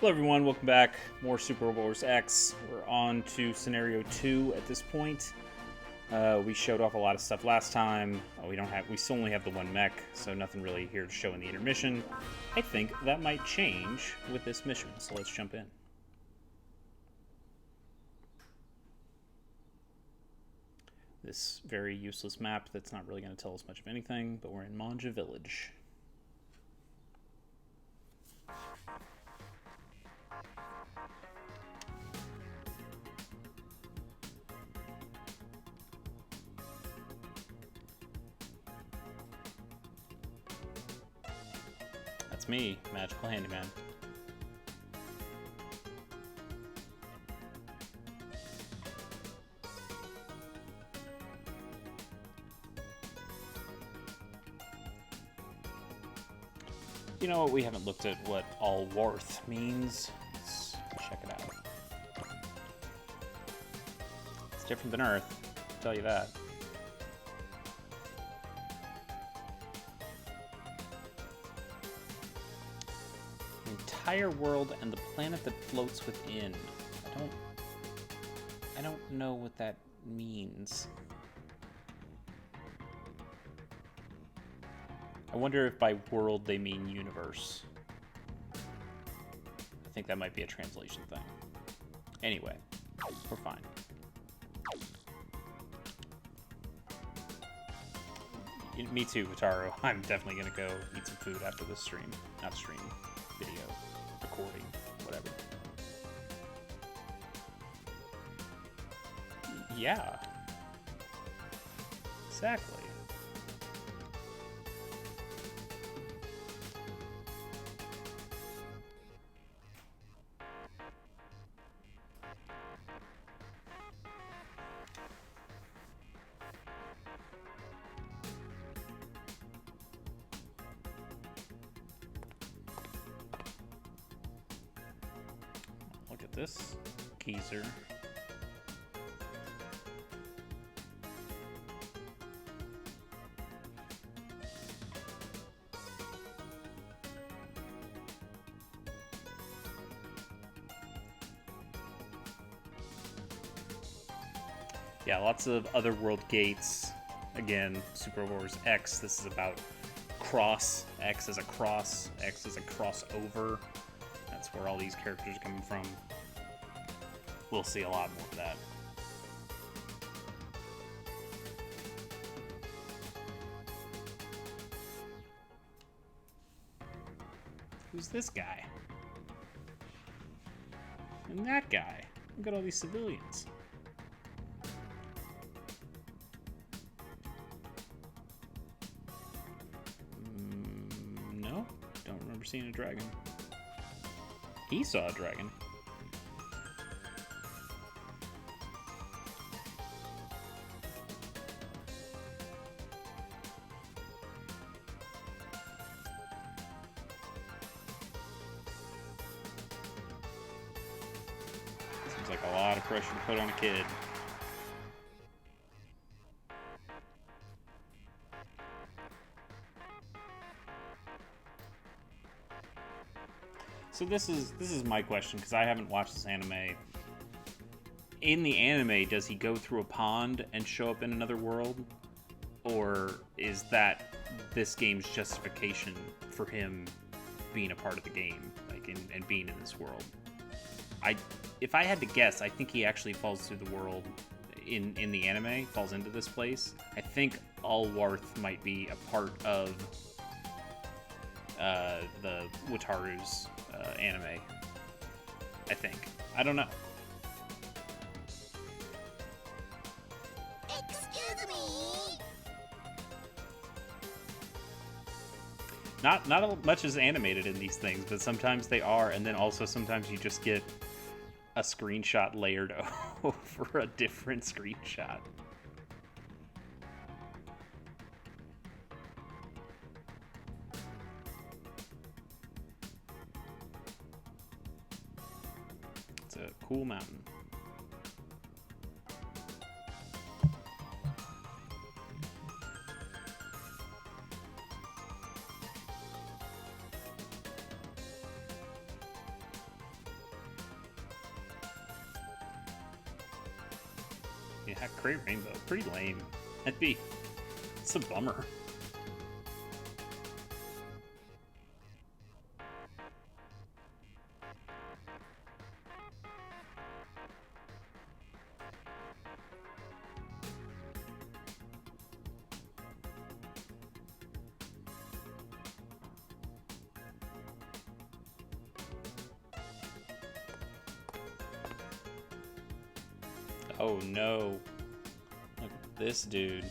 Hello everyone, welcome back. More Super Wars X. We're on to Scenario 2 at this point. We showed off a lot of stuff last time. We still only have the one mech, so nothing really here to show in the intermission. I think that might change with this mission, so let's jump in. This very useless map that's not really going to tell us much of anything, but we're in Manja Village. That's me, Magical Handyman. You know what? We haven't looked at what Allworth means. Let's check it out. It's different than Earth, I'll tell you that. The entire world and the planet that floats within. I don't know what that means. I wonder if by world they mean universe. I think that might be a translation thing. Anyway, we're fine. Me too, Wataru. I'm definitely gonna go eat some food after this stream. Not stream, video, recording, whatever. Yeah. Exactly. Look at this geezer. Yeah, lots of otherworld gates. Again, Super Wars X, this is about cross. X is a cross. X is a crossover. That's where all these characters are coming from. We'll see a lot more of that. Who's this guy? And that guy. Look at all these civilians. No, don't remember seeing a dragon. He saw a dragon. Seems like a lot of pressure to put on a kid. So this is my question, because I haven't watched this anime. In the anime, does he go through a pond and show up in another world? Or is that this game's justification for him being a part of the game, like and being in this world? If I had to guess, I think he actually falls through the world in the anime, falls into this place. I think Allworth might be a part of the Wataru's anime. I think. I don't know. Excuse me. Not much is animated in these things, but sometimes they are, and then also sometimes you just get a screenshot layered over a different screenshot. It's a cool mountain. Yeah, Great Rainbow. Pretty lame. It's a bummer. Oh no. Look at this dude.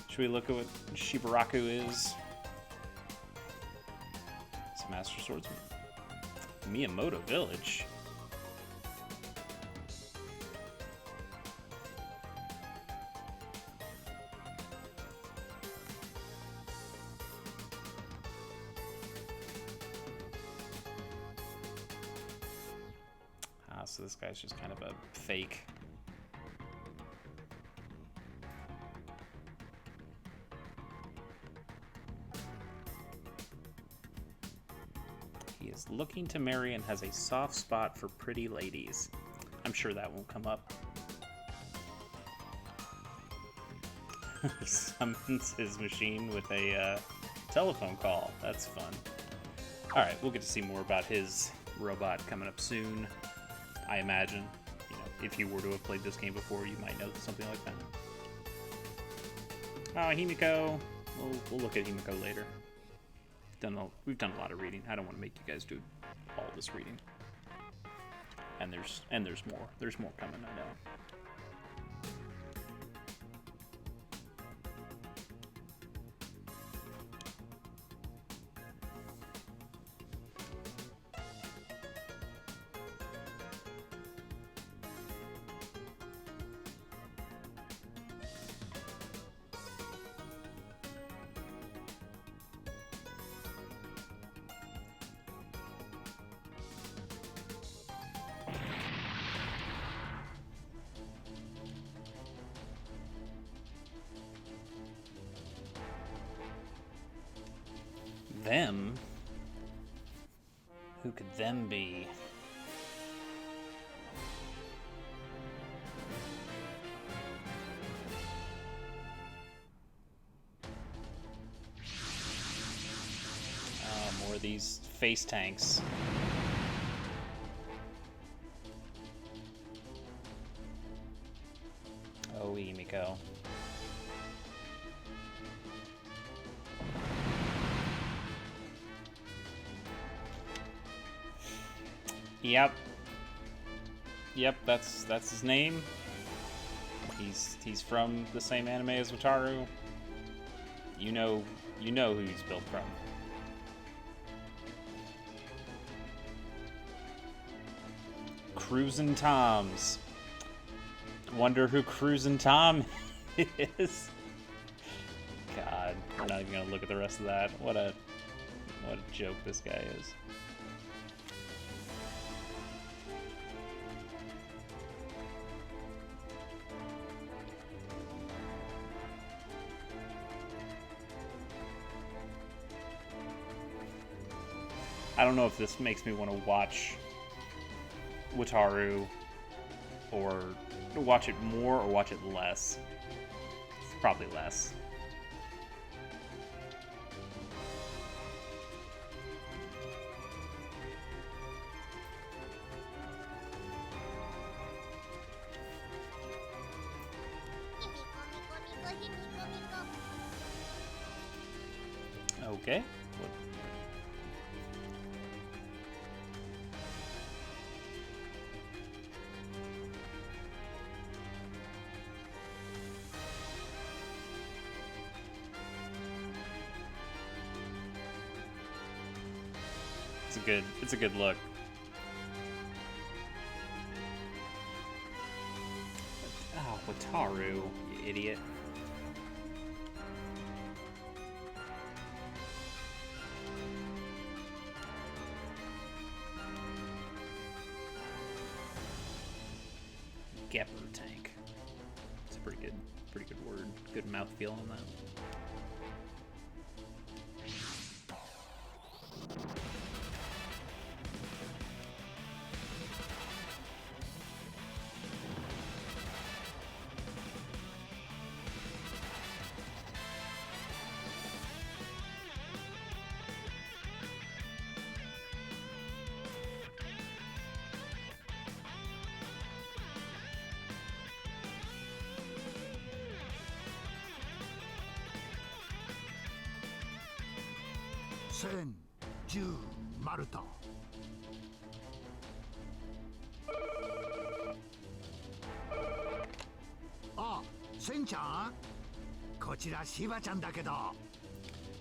Should we look at what Shibaraku is? It's a Master Swordsman. Miyamoto Village. So this guy's just kind of a fake. He is looking to marry and has a soft spot for pretty ladies. I'm sure that won't come up. He summons his machine with a telephone call. That's fun. Alright, we'll get to see more about his robot coming up soon. I imagine, you know, if you were to have played this game before, you might know something like that. Oh, Himiko. We'll look at Himiko later. We've done a lot of reading. I don't want to make you guys do all this reading. And there's more. There's more coming, I know. Them? Who could them be? Oh, more of these face tanks. Oh, Himiko. Yep, that's his name. He's from the same anime as Wataru. You know who he's built from. Cruisin' Toms. Wonder who Cruisin' Tom is. God, we're not even gonna look at the rest of that. What a joke this guy is. I don't know if this makes me want to watch Wataru or watch it more or watch it less. Probably less. Okay. It's a good look. Oh, Wataru, you idiot. Gepper tank. It's a pretty good word. Good mouthfeel on that. 千十マルトあ、センちゃんこちらシバちゃんだけど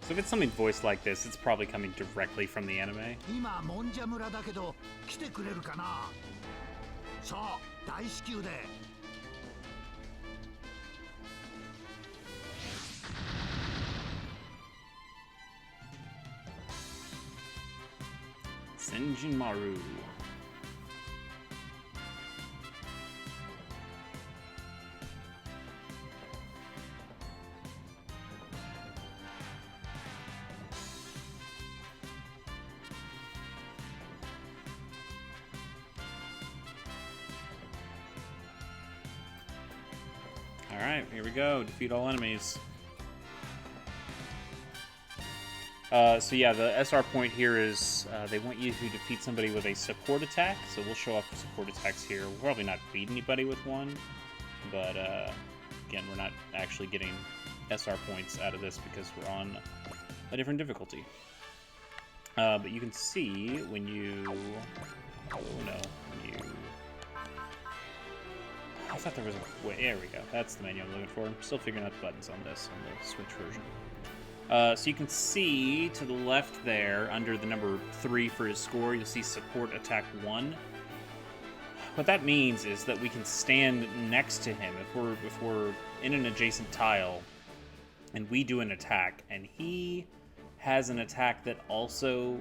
So if it's something voiced like this, it's probably coming directly from the anime. 今もんじゃ村だけど来てくれるかなそう大至急で Senjinmaru. Alright, here we go. Defeat all enemies. So yeah, the SR point here is they want you to defeat somebody with a support attack. So we'll show off support attacks here. We'll probably not beat anybody with one, but again, we're not actually getting SR points out of this because we're on a different difficulty. But you can see when you... Oh no, when you... I thought there was a way. There we go. That's the menu I'm looking for. I'm still figuring out the buttons on this, on the Switch version. So you can see to the left there, under the number 3 for his score, you'll see support attack 1. What that means is that we can stand next to him if we're in an adjacent tile and we do an attack and he has an attack that also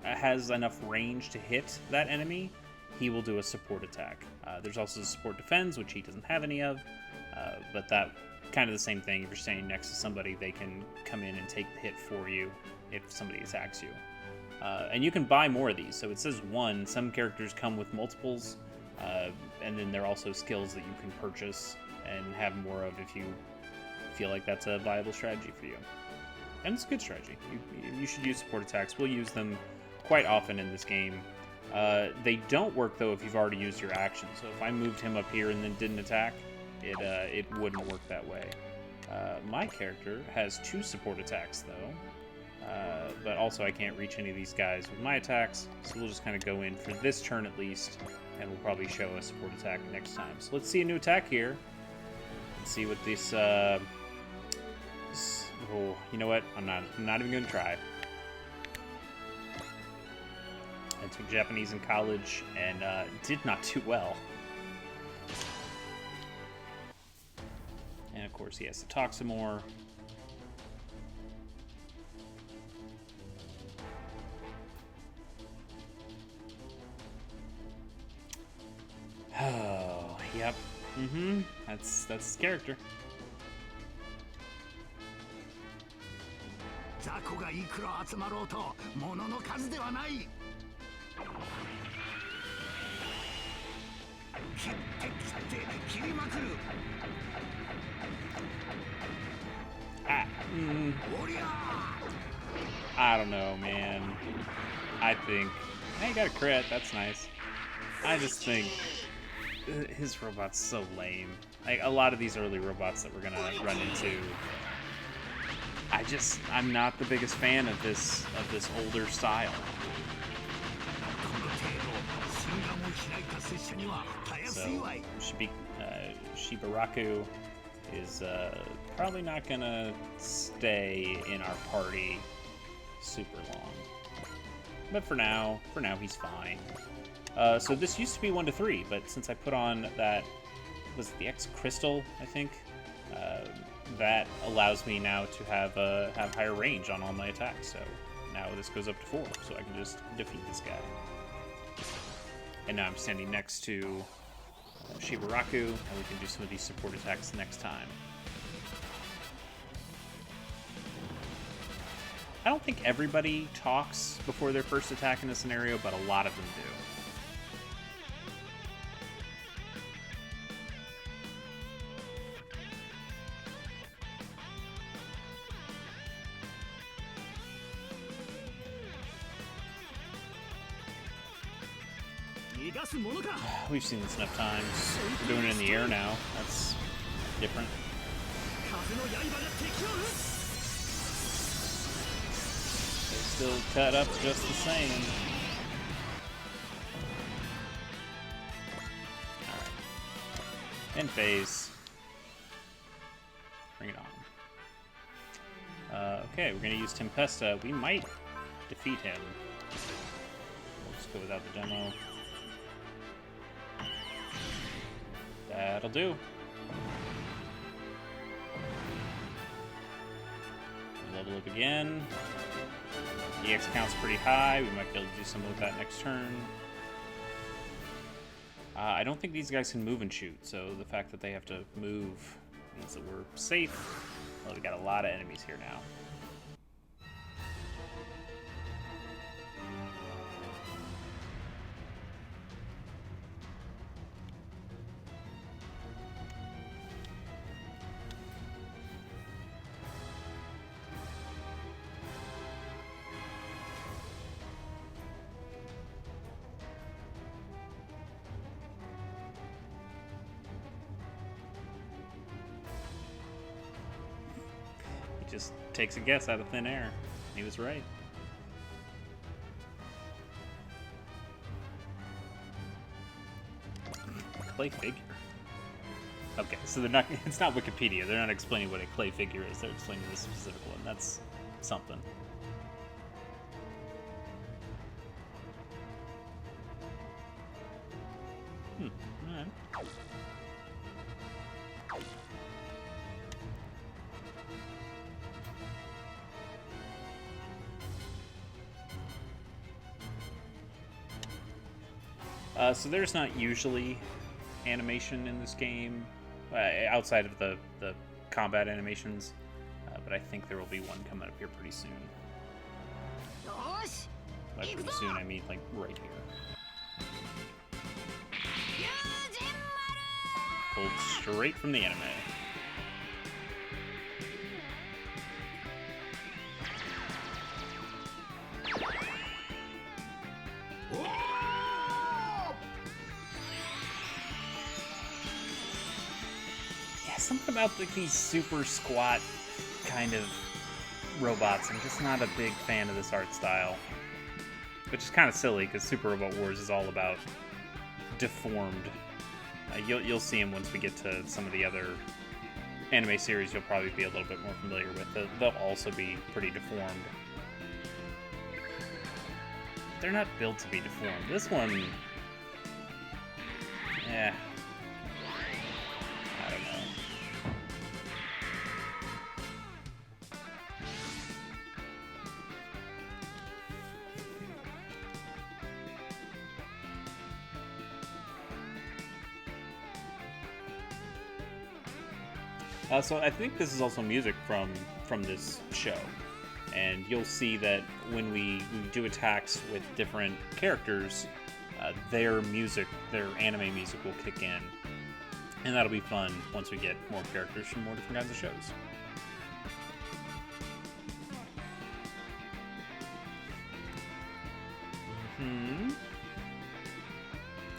has enough range to hit that enemy, he will do a support attack. There's also support defense, which he doesn't have any of, but that kind of the same thing. If you're standing next to somebody, they can come in and take the hit for you if somebody attacks you. And you can buy more of these. So it says 1. Some characters come with multiples, and then there are also skills that you can purchase and have more of if you feel like that's a viable strategy for you. And it's a good strategy. You should use support attacks. We'll use them quite often in this game. They don't work, though, if you've already used your action. So if I moved him up here and then didn't attack, it wouldn't work that way. My character has 2 support attacks, though. But also I can't reach any of these guys with my attacks, so we'll just kind of go in for this turn at least, and we'll probably show a support attack next time. So let's see a new attack here. Let's see what this... oh, you know what? I'm not even going to try. I took Japanese in college and did not do well. And of course he has to talk some more. Oh, yep. That's his character. 雑魚がいくら集まろうと物の数ではない。切って切って切りまくる。おりゃー。 I don't know, man. I think... Hey, you got a crit. That's nice. I just think his robot's so lame. Like, a lot of these early robots that we're gonna run into... I'm not the biggest fan of this older style. So, Shibaraku is probably not gonna stay in our party super long. But for now he's fine. So this used to be 1 to 3, but since I put on that, was it the X Crystal, I think? That allows me now to have higher range on all my attacks. So now this goes up to 4, so I can just defeat this guy. And now I'm standing next to Shibaraku, and we can do some of these support attacks next time. I don't think everybody talks before their first attack in this scenario, but a lot of them do. We've seen this enough times. We're doing it in the air now. That's different. still cut up just the same. Alright. End phase. Bring it on. Okay, we're going to use Tempesta. We might defeat him. We'll just go without the demo. That'll do. Level up again. EX count's pretty high. We might be able to do something with that next turn. I don't think these guys can move and shoot, so the fact that they have to move means that we're safe. Well, we got a lot of enemies here now. Just takes a guess out of thin air. He was right. Clay figure. Okay, so they're not. It's not Wikipedia. They're not explaining what a clay figure is. They're explaining this specific one. That's something. All right. So there's not usually animation in this game, outside of the combat animations, but I think there will be one coming up here pretty soon. By pretty soon, I mean like right here. Pulled straight from the anime. Something about these super squat kind of robots. I'm just not a big fan of this art style. Which is kind of silly, because Super Robot Wars is all about deformed. You'll see them once we get to some of the other anime series you'll probably be a little bit more familiar with. They'll also be pretty deformed. They're not built to be deformed. This one... yeah. I don't know. So I think this is also music from this show, and you'll see that when we do attacks with different characters, their music, their anime music will kick in, and that'll be fun once we get more characters from more different kinds of shows.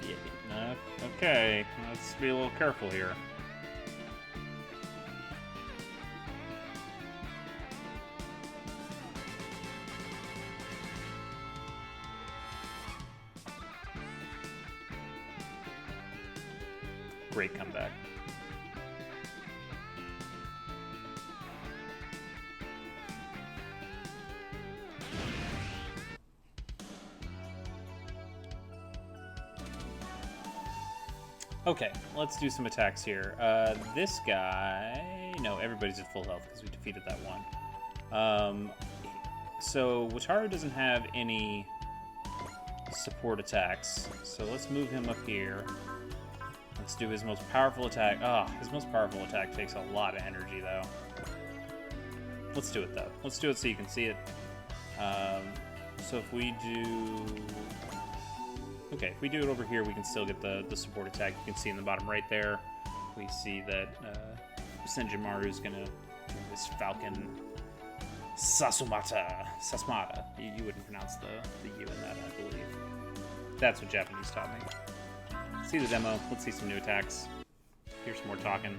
Yeah. Okay. Let's be a little careful here. Great comeback. Okay, let's do some attacks here. This guy... No, everybody's at full health because we defeated that one. So Wataru doesn't have any support attacks, so let's move him up here. Let's do his most powerful attack. His most powerful attack takes a lot of energy, though. Let's do it, though. Let's do it so you can see it. So if we do... Okay, if we do it over here, we can still get the support attack. You can see in the bottom right there, we see that Senjimaru's gonna do this Falcon Sasumata. You wouldn't pronounce the U in that, I believe. That's what Japanese taught me. See the demo. Let's see some new attacks. Here's some more talking.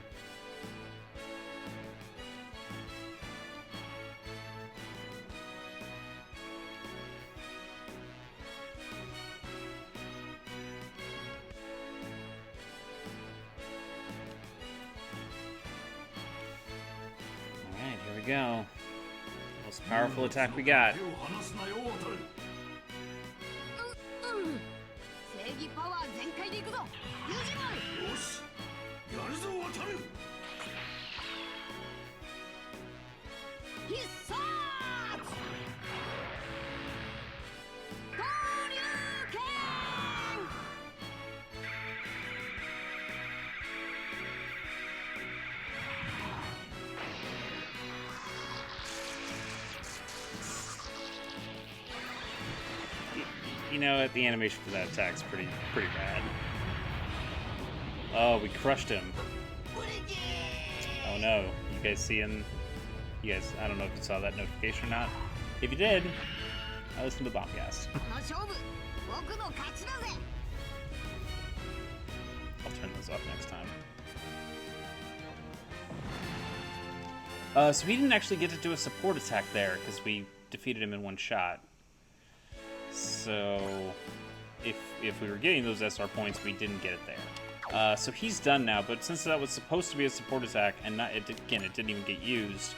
we go. Most powerful attack we got. 正義パワー全開でいくぞユージマンよしやるぞ渡る必殺交流剣 You know what? The animation for that attack's pretty bad. Oh, we crushed him. Oh no. You guys seeing? You guys, I don't know if you saw that notification or not. If you did, I listened to the Bombcast. この勝負僕の勝ちだぜ I'll turn those off next time. So he didn't actually get to do a support attack there because we defeated him in one shot. So if we were getting those SR points, we didn't get it there. So he's done now, but since that was supposed to be a support attack and it didn't even get used,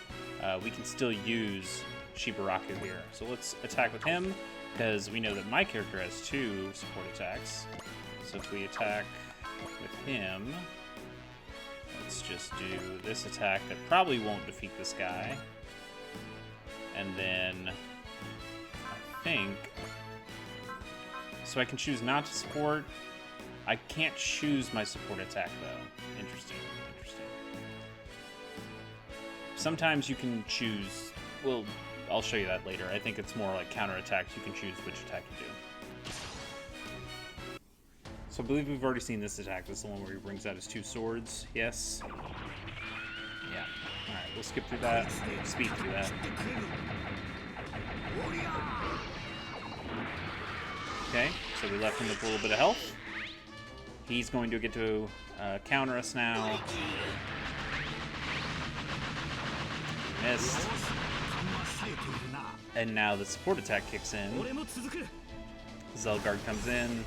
we can still use Shibaraku here. So let's attack with him because we know that my character has 2 support attacks. So if we attack with him, let's just do this attack that probably won't defeat this guy. And then I think... So I can choose not to support. I can't choose my support attack though. Interesting. Sometimes you can choose... Well, I'll show you that later. I think it's more like counterattacks. You can choose which attack you do. So I believe we've already seen this attack. This is the one where he brings out his 2 swords. Yes? Yeah. Alright, we'll skip through that. Speed through that. Okay, so we left him with a little bit of health. He's going to get to counter us now. Missed. And now the support attack kicks in. Zelgard comes in.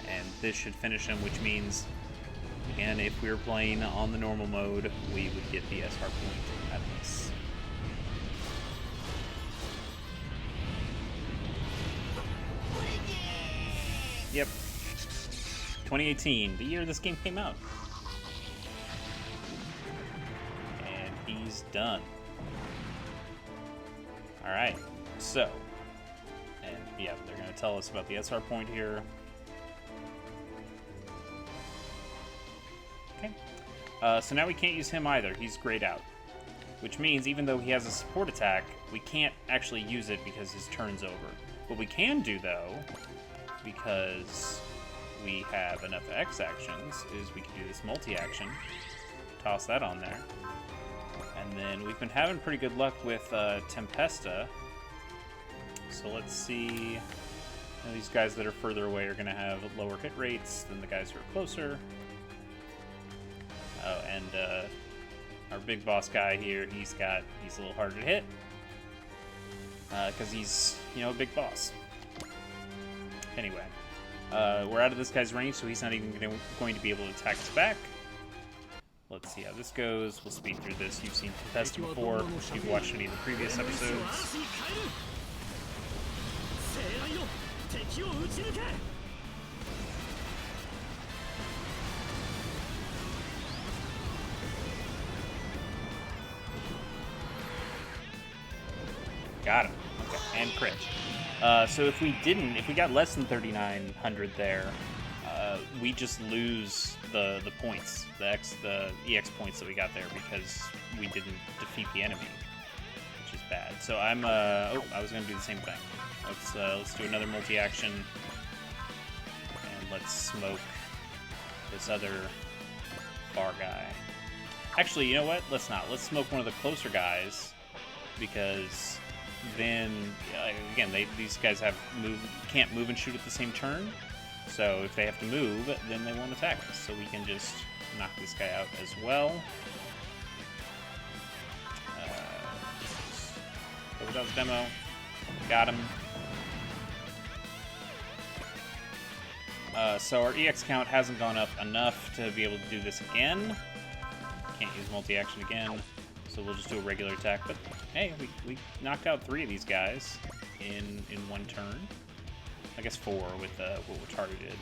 And this should finish him, which means, again, if we were playing on the normal mode, we would get the SR point out of this. Yep. 2018, the year this game came out. And he's done. Alright, so. And yeah, they're going to tell us about the SR point here. Okay. So now we can't use him either. He's grayed out. Which means even though he has a support attack, we can't actually use it because his turn's over. What we can do, though, because we have enough X actions, is we can do this multi-action. Toss that on there. And then we've been having pretty good luck with Tempesta. So let's see. These guys that are further away are going to have lower hit rates than the guys who are closer. Oh, and our big boss guy here, he's a little harder to hit. Because he's, a big boss. Anyway, we're out of this guy's range, so he's not even going to be able to attack us back. Let's see how this goes. We'll speed through this. You've seen Tempesta before. If you've watched any of the previous episodes. Got him. Okay, and crit. So if we got less than 3,900 there, we just lose the points, the EX points that we got there because we didn't defeat the enemy, which is bad. So I'm, I was gonna do the same thing. Let's do another multi-action, and let's smoke this other far guy. Actually, you know what? Let's not. Let's smoke one of the closer guys because then again, these guys can't move and shoot at the same turn. So if they have to move, then they won't attack us. So we can just knock this guy out as well. Overdose demo. Got him. So our EX count hasn't gone up enough to be able to do this again. Can't use multi-action again, so we'll just do a regular attack. But hey, we knocked out 3 of these guys in 1 turn. I guess 4 with what Wataru did.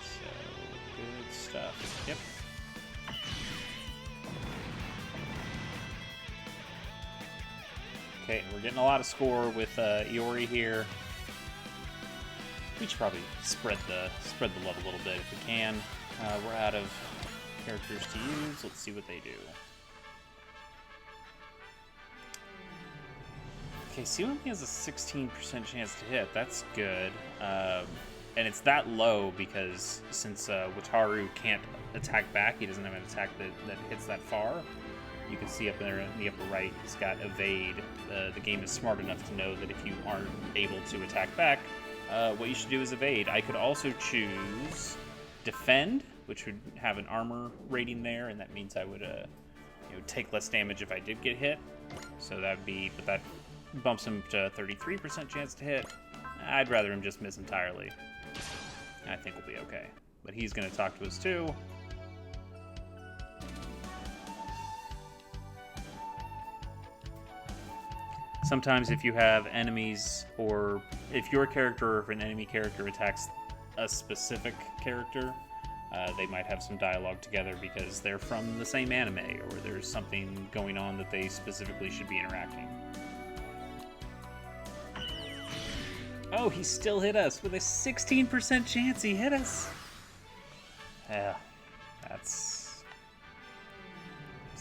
So, good stuff. Yep. Okay, we're getting a lot of score with Iori here. We should probably spread the love a little bit if we can. We're out of characters to use. Let's see what they do. Okay, Sue only has a 16% chance to hit. That's good. And it's that low because since Wataru can't attack back, he doesn't have an attack that hits that far. You can see up there in the upper right, he's got evade. The game is smart enough to know that if you aren't able to attack back, what you should do is evade. I could also choose defend, which would have an armor rating there, and that means I would take less damage if I did get hit. So that would be, but that bumps him to 33% chance to hit. I'd rather him just miss entirely. I think we'll be okay. But he's going to talk to us too. Sometimes if you have enemies, or if your character or if an enemy character attacks a specific character, they might have some dialogue together because they're from the same anime, or there's something going on that they specifically should be interacting. Oh, he still hit us with a 16% chance he hit us. Yeah, that's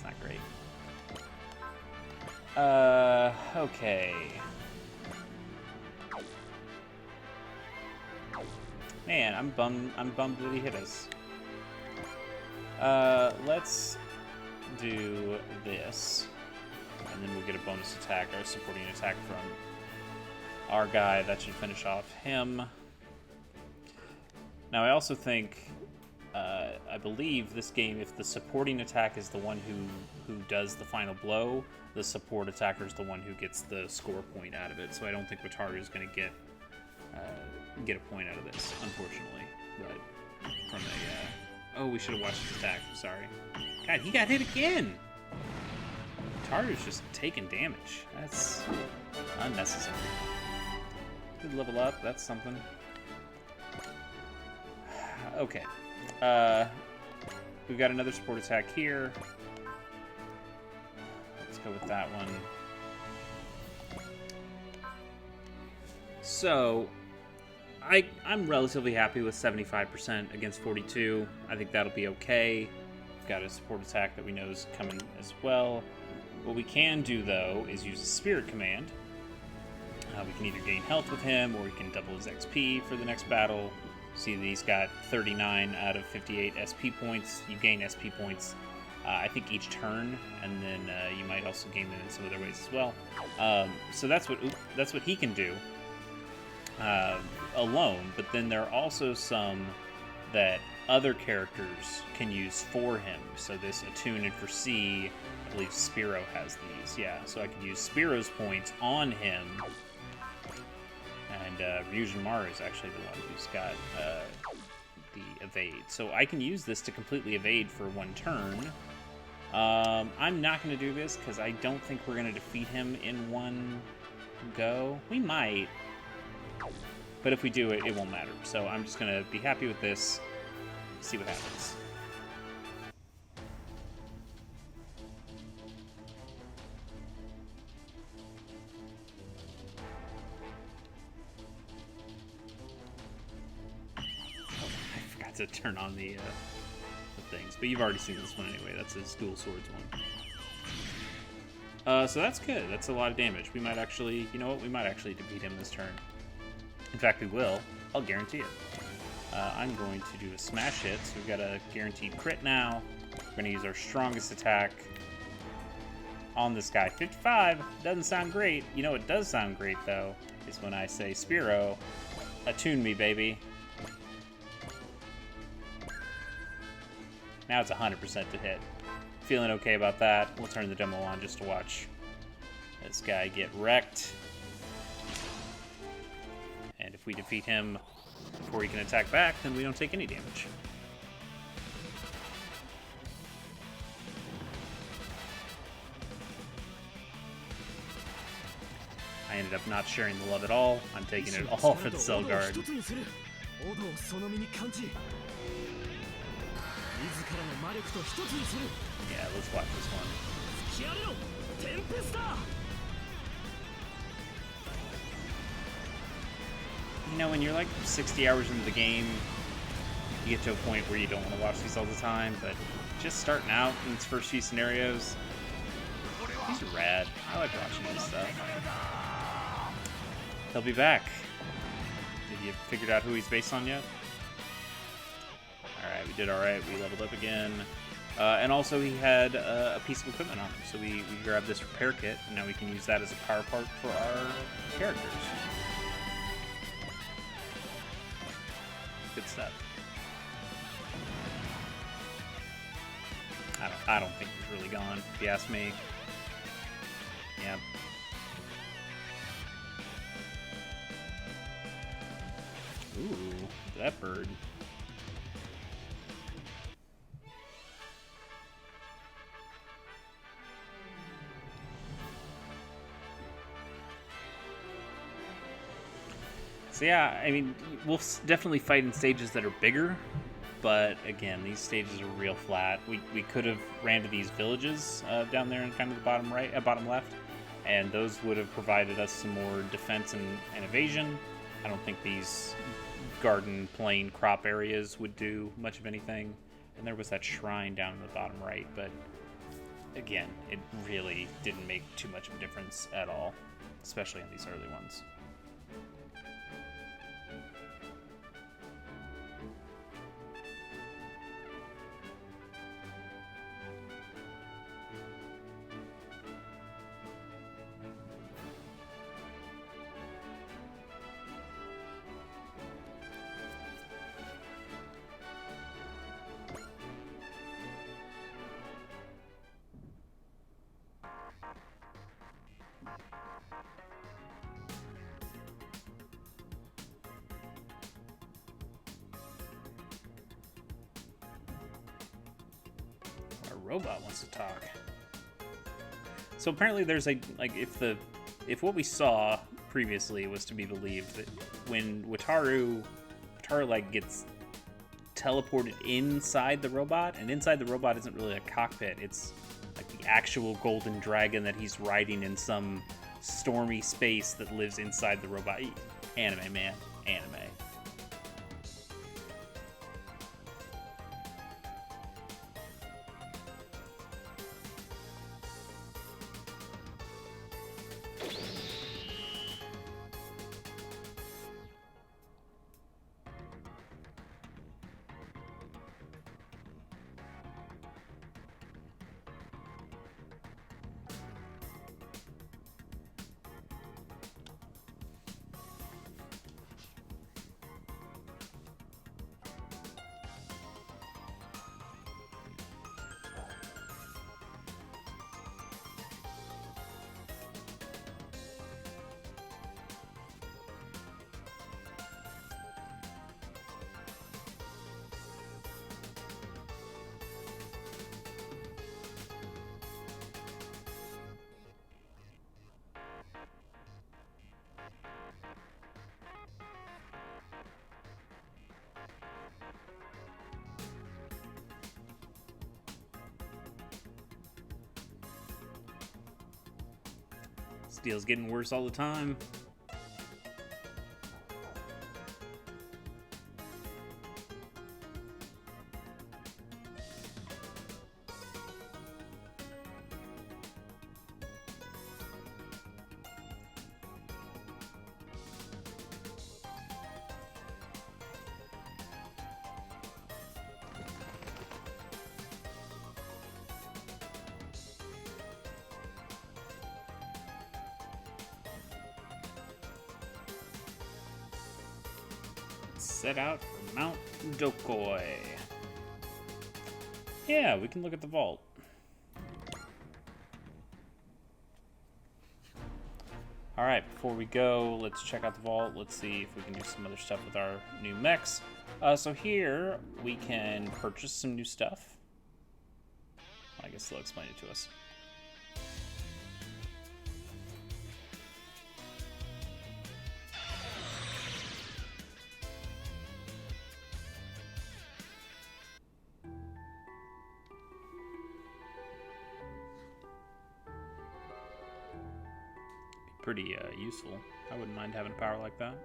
not great. Okay. Man, I'm bummed that he hit us. Let's do this. And then we'll get a bonus attack, or supporting attack from our guy. That should finish off him. Now, I also think, I believe this game, if the supporting attack is the one who does the final blow, the support attacker is the one who gets the score point out of it. So I don't think Wataru is going to get a point out of this, unfortunately. But from a oh, we should have watched his attack. Sorry. God, he got hit again. Wataru's just taking damage. That's unnecessary. Good level up. That's something. Okay. We've got another support attack here. Let's go with that one. So, I'm relatively happy with 75% against 42. I think that'll be okay. We've got a support attack that we know is coming as well. What we can do, though, is use a Spirit Command. We can either gain health with him, or we can double his XP for the next battle. See that he's got 39 out of 58 SP points. You gain SP points, I think, each turn, and then you might also gain them in some other ways as well. So that's what he can do alone. But then there are also some that other characters can use for him. So this Attune and Foresee, I believe Spearow has these. Yeah, so I could use Spearow's points on him. And Ryujin Maru is actually the one who's got the evade. So I can use this to completely evade for one turn. I'm not going to do this because I don't think we're going to defeat him in one go. We might. But if we do it, it won't matter. So I'm just going to be happy with this, see what happens. To turn on the things, but you've already seen this one anyway. That's his dual swords one. So that's good. That's a lot of damage. We might actually, you know what? We might actually defeat him this turn. In fact, we will. I'll guarantee it. I'm going to do a smash hit. So we've got a guaranteed crit now. We're going to use our strongest attack on this guy. 55 doesn't sound great. You know what does sound great though is when I say, Spearow, attune me, baby. Now it's 100% to hit. Feeling okay about that. We'll turn the demo on just to watch this guy get wrecked. And if we defeat him before he can attack back, then we don't take any damage. ended up not sharing the love at all. I'm taking it all for the Cell Guard. Yeah, let's watch this one. You know, when you're like 60 hours into the game, you get to a point where you don't want to watch these all the time, but just starting out in its first few scenarios, these are rad. I like watching this stuff. He'll be back. Have you figured out who he's based on yet? Alright, we did alright. We leveled up again. And also he had a piece of equipment on him, so we grabbed this repair kit, and now we can use that as a power part for our characters. Good stuff. I don't think he's really gone, if you ask me. Yeah. Ooh, that bird. So yeah, I mean, we'll definitely fight in stages that are bigger, but again, these stages are real flat. We could have ran to these villages down there in kind of the bottom right, bottom left, and those would have provided us some more defense and evasion. I don't think these garden, plain, crop areas would do much of anything. And there was that shrine down in the bottom right, but again, it really didn't make too much of a difference at all, especially in these early ones. Robot wants to talk. So apparently there's if what we saw previously was to be believed, that when Wataru like gets teleported inside the robot, and inside the robot isn't really a cockpit, it's like the actual golden dragon that he's riding in some stormy space that lives inside the robot. Anime, man. Anime. This deal's getting worse all the time. Set out for Mount Dokoi. Yeah, we can look at the vault. Alright, before we go, let's check out the vault. Let's see if we can do some other stuff with our new mechs. So here, we can purchase some new stuff. I guess they'll explain it to us. pretty useful. I wouldn't mind having a power like that.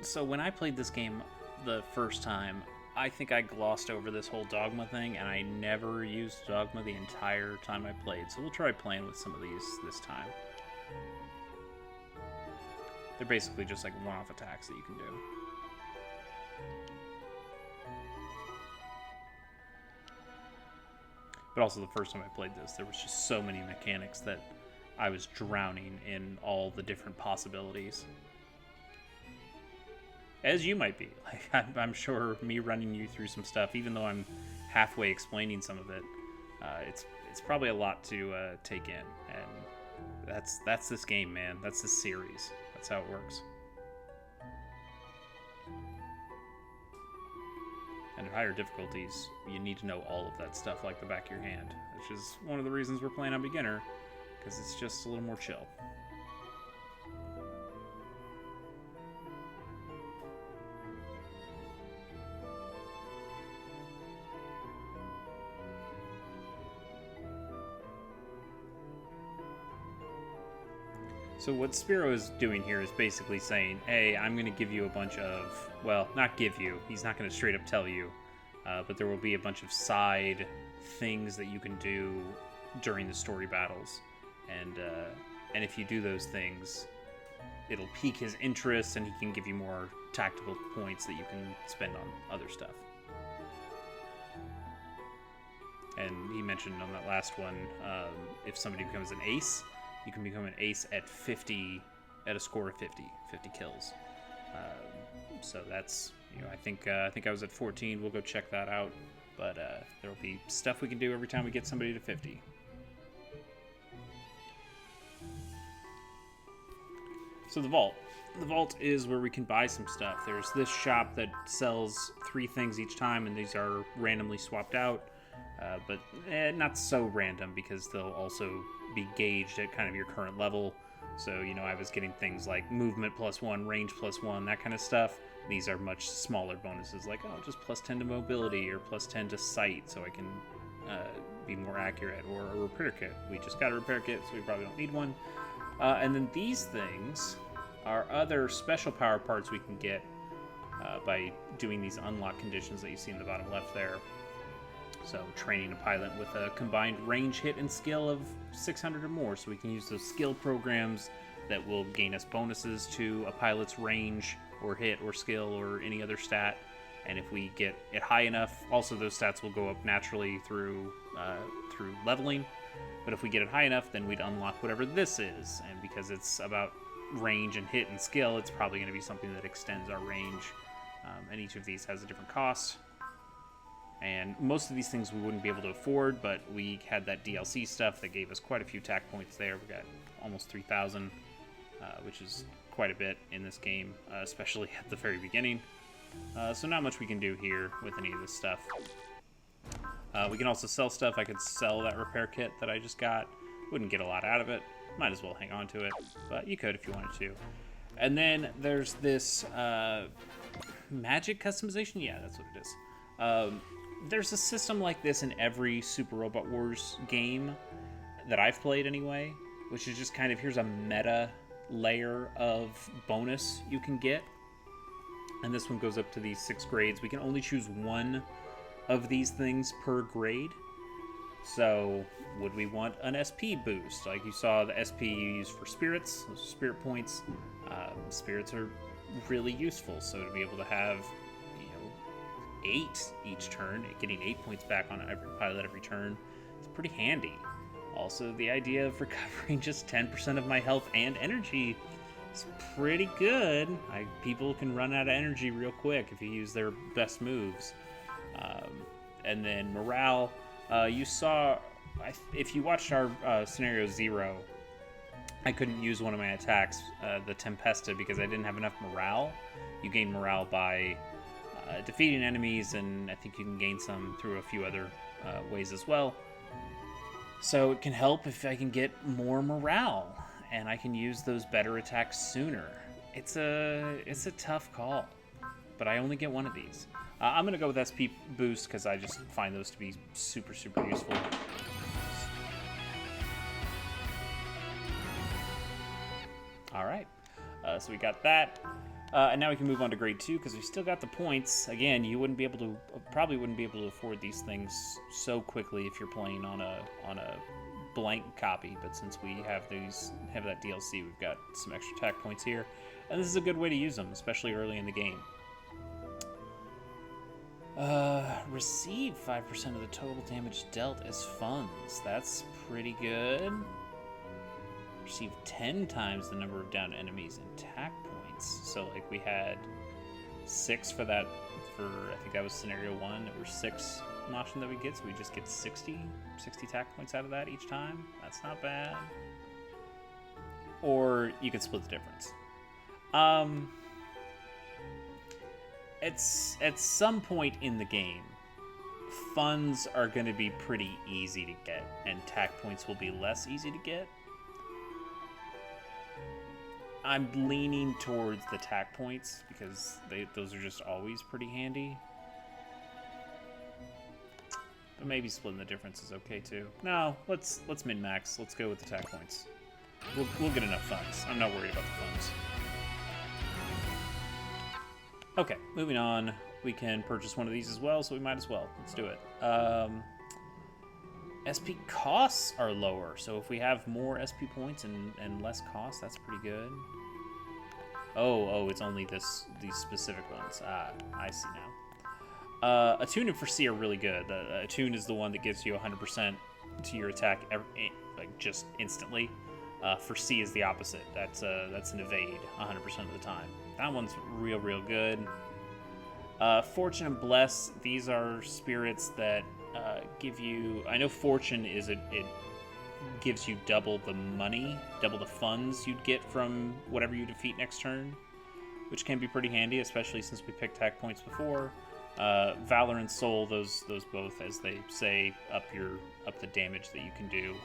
So when I played this game the first time, I think I glossed over this whole Dogma thing, and I never used Dogma the entire time I played. So we'll try playing with some of these this time. They're basically just like one-off attacks that you can do. But also the first time I played this, there was just so many mechanics that I was drowning in all the different possibilities. As you might be. Like, I'm sure me running you through some stuff, even though I'm halfway explaining some of it, it's probably a lot to take in. And that's this game, man. That's this series. That's how it works. And at higher difficulties, you need to know all of that stuff like the back of your hand, which is one of the reasons we're playing on beginner, because it's just a little more chill. So what Spiro is doing here is basically saying, hey, I'm going to give you a bunch of, well, not give you, he's not going to straight up tell you, but there will be a bunch of side things that you can do during the story battles. And if you do those things, it'll pique his interest and he can give you more tactical points that you can spend on other stuff. And he mentioned on that last one, if somebody becomes an ace, you can become an ace at 50, at a score of 50 kills. So that's, I think I was at 14. We'll go check that out. But there'll be stuff we can do every time we get somebody to 50. So the vault. The vault is where we can buy some stuff. There's this shop that sells 3 things each time, and these are randomly swapped out. But not so random, because they'll also be gauged at kind of your current level. So, I was getting things like movement +1, range +1, that kind of stuff. These are much smaller bonuses, like, just +10 to mobility or +10 to sight, so I can be more accurate. Or a repair kit. We just got a repair kit, so we probably don't need one. And then these things are other special power parts we can get by doing these unlock conditions that you see in the bottom left there. So training a pilot with a combined range, hit, and skill of 600 or more. So we can use those skill programs that will gain us bonuses to a pilot's range or hit or skill or any other stat. And if we get it high enough, also those stats will go up naturally through leveling. But if we get it high enough, then we'd unlock whatever this is. And because it's about range and hit and skill, it's probably going to be something that extends our range. And each of these has a different cost. And most of these things we wouldn't be able to afford, but we had that DLC stuff that gave us quite a few TAC points there. We got almost 3,000, which is quite a bit in this game, especially at the very beginning. So not much we can do here with any of this stuff. We can also sell stuff. I could sell that repair kit that I just got. Wouldn't get a lot out of it. Might as well hang on to it, but you could if you wanted to. And then there's this magic customization. Yeah, that's what it is. There's a system like this in every Super Robot Wars game that I've played anyway, which is just kind of, here's a meta layer of bonus you can get. And this one goes up to these 6 grades. We can only choose one of these things per grade. So would we want an SP boost? Like you saw the SP you use for spirits, those are spirit points. Spirits are really useful. So to be able to have 8 each turn, getting 8 points back on every pilot every turn, it's pretty handy. Also, the idea of recovering just 10% of my health and energy is pretty good. People can run out of energy real quick if you use their best moves. And then morale, you saw, if you watched our scenario 0, I couldn't use one of my attacks, the Tempesta, because I didn't have enough morale. You gain morale by defeating enemies, and I think you can gain some through a few other ways as well. So it can help if I can get more morale, and I can use those better attacks sooner. It's a tough call, but I only get one of these. I'm going to go with SP Boost because I just find those to be super, super useful. All right, so we got that. And now we can move on to grade 2 because we still got the points. Again, you probably wouldn't be able to afford these things so quickly if you're playing on a blank copy. But since we have that DLC, we've got some extra attack points here, and this is a good way to use them, especially early in the game. Receive 5% of the total damage dealt as funds. That's pretty good. Receive 10 times the number of downed enemies and attack points. So like we had 6 for that, I think that was scenario 1. There were 6 Noshin that we get, so we just get 60 attack points out of that each time. That's not bad. Or you could split the difference. It's at some point in the game, funds are going to be pretty easy to get, and attack points will be less easy to get. I'm leaning towards the attack points because those are just always pretty handy. But maybe splitting the difference is okay too. No, let's min-max. Let's go with attack points. We'll get enough funds. I'm not worried about the funds. Okay, moving on. We can purchase one of these as well, so we might as well. Let's do it. SP costs are lower, so if we have more SP points and less costs, that's pretty good. Oh, it's only these specific ones. I see now. Attune and Foresee are really good. Attune is the one that gives you 100% to your attack, like just instantly. Foresee is the opposite. That's an evade 100% of the time. That one's real good. Fortune and Bless, these are spirits that give you... I know Fortune is it gives you double the money, double the funds you'd get from whatever you defeat next turn, which can be pretty handy, especially since we picked attack points before. Valor and Soul, those both, as they say, up the damage that you can do.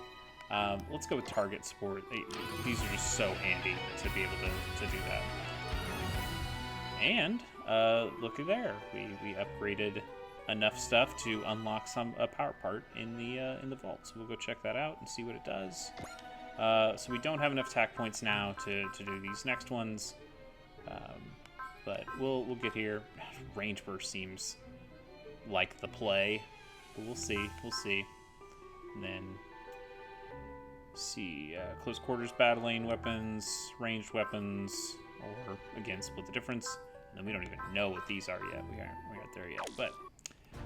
Let's go with Target Support. These are just so handy to be able to do that. And looky there, we upgraded enough stuff to unlock a power part in the vault. So we'll go check that out and see what it does. So we don't have enough attack points now to do these next ones, but we'll get here. Range Burst seems like the play, but we'll see. And then see close quarters battling weapons, ranged weapons, or again split the difference. And then we don't even know what these are yet. We aren't there yet, but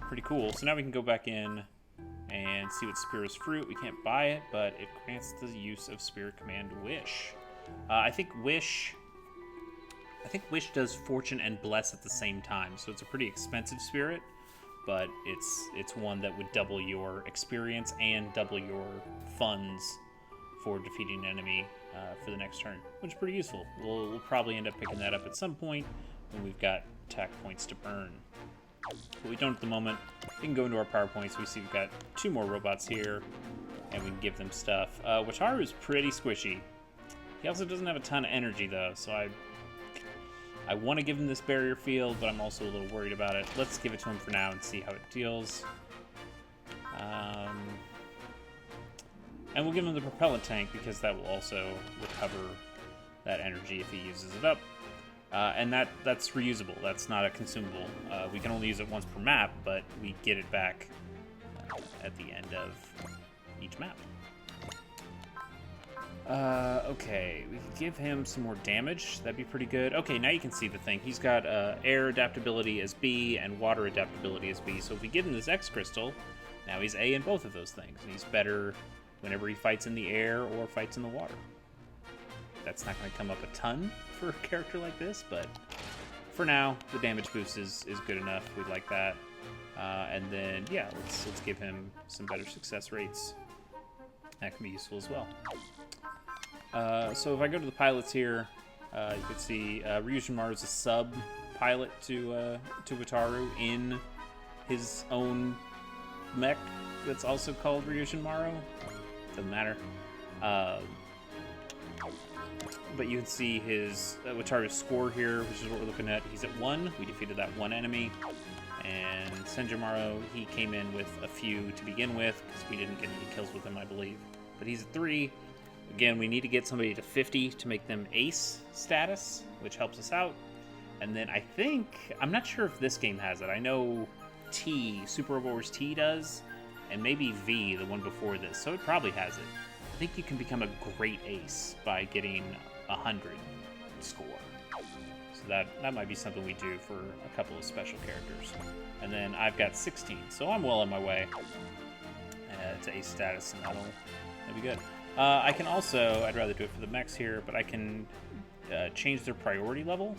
pretty cool. So now we can go back in and see what Spirit's Fruit. We can't buy it, but it grants the use of Spirit Command Wish. I think Wish does Fortune and Bless at the same time, so it's a pretty expensive spirit, but it's one that would double your experience and double your funds for defeating an enemy for the next turn, which is pretty useful. We'll probably end up picking that up at some point when we've got attack points to burn. But we don't at the moment. We can go into our power points. We see we've got 2 more robots here, and we can give them stuff. Wataru's pretty squishy. He also doesn't have a ton of energy, though, so I want to give him this barrier field, but I'm also a little worried about it. Let's give it to him for now and see how it deals. And we'll give him the propellant tank because that will also recover that energy if he uses it up. And that's reusable. That's not a consumable. We can only use it once per map, but we get it back at the end of each map. Okay, we can give him some more damage. That'd be pretty good. Okay, now you can see the thing. He's got air adaptability as B and water adaptability as B. So if we give him this X crystal, now he's A in both of those things. And he's better whenever he fights in the air or fights in the water. That's not going to come up a ton for a character like this, but for now, the damage boost is good enough. We'd like that. And then, yeah, let's give him some better success rates. That can be useful as well. So if I go to the pilots here, you can see Ryujin Maru is a sub-pilot to Wataru in his own mech that's also called Ryujin Maru. Doesn't matter. But you can see his Wataru's score here, which is what we're looking at. He's at 1. We defeated that one enemy. And Senjomaru, he came in with a few to begin with, because we didn't get any kills with him, I believe. But he's at 3. Again, we need to get somebody to 50 to make them ace status, which helps us out. And then I think, I'm not sure if this game has it. I know T, Super Robot Wars T does, and maybe V, the one before this. So it probably has it. I think you can become a great ace by getting 100 score. So that might be something we do for a couple of special characters. And then I've got 16, so I'm well on my way to ace status, and that'll be good. I can also, I'd rather do it for the mechs here, but I can change their priority level,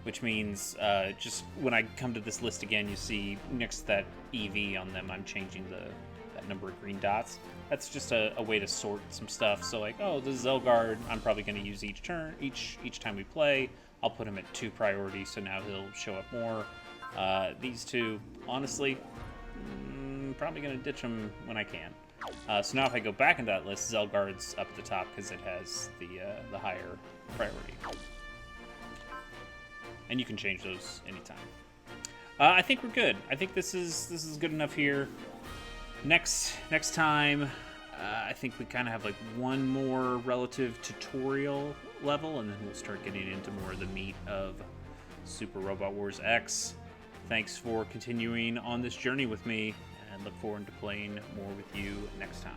which means just when I come to this list again, you see next to that EV on them, I'm changing that number of green dots. That's just a way to sort some stuff. So like, oh, this is Zelgard, I'm probably going to use each turn, each time we play. I'll put him at 2 priority, so now he'll show up more. These two, honestly, probably going to ditch them when I can. So now if I go back into that list, Zelgard's up at the top because it has the higher priority. And you can change those anytime. I think we're good. I think this is good enough here. Next time, I think we kind of have like one more relative tutorial level, and then we'll start getting into more of the meat of Super Robot Wars X. Thanks for continuing on this journey with me, and look forward to playing more with you next time.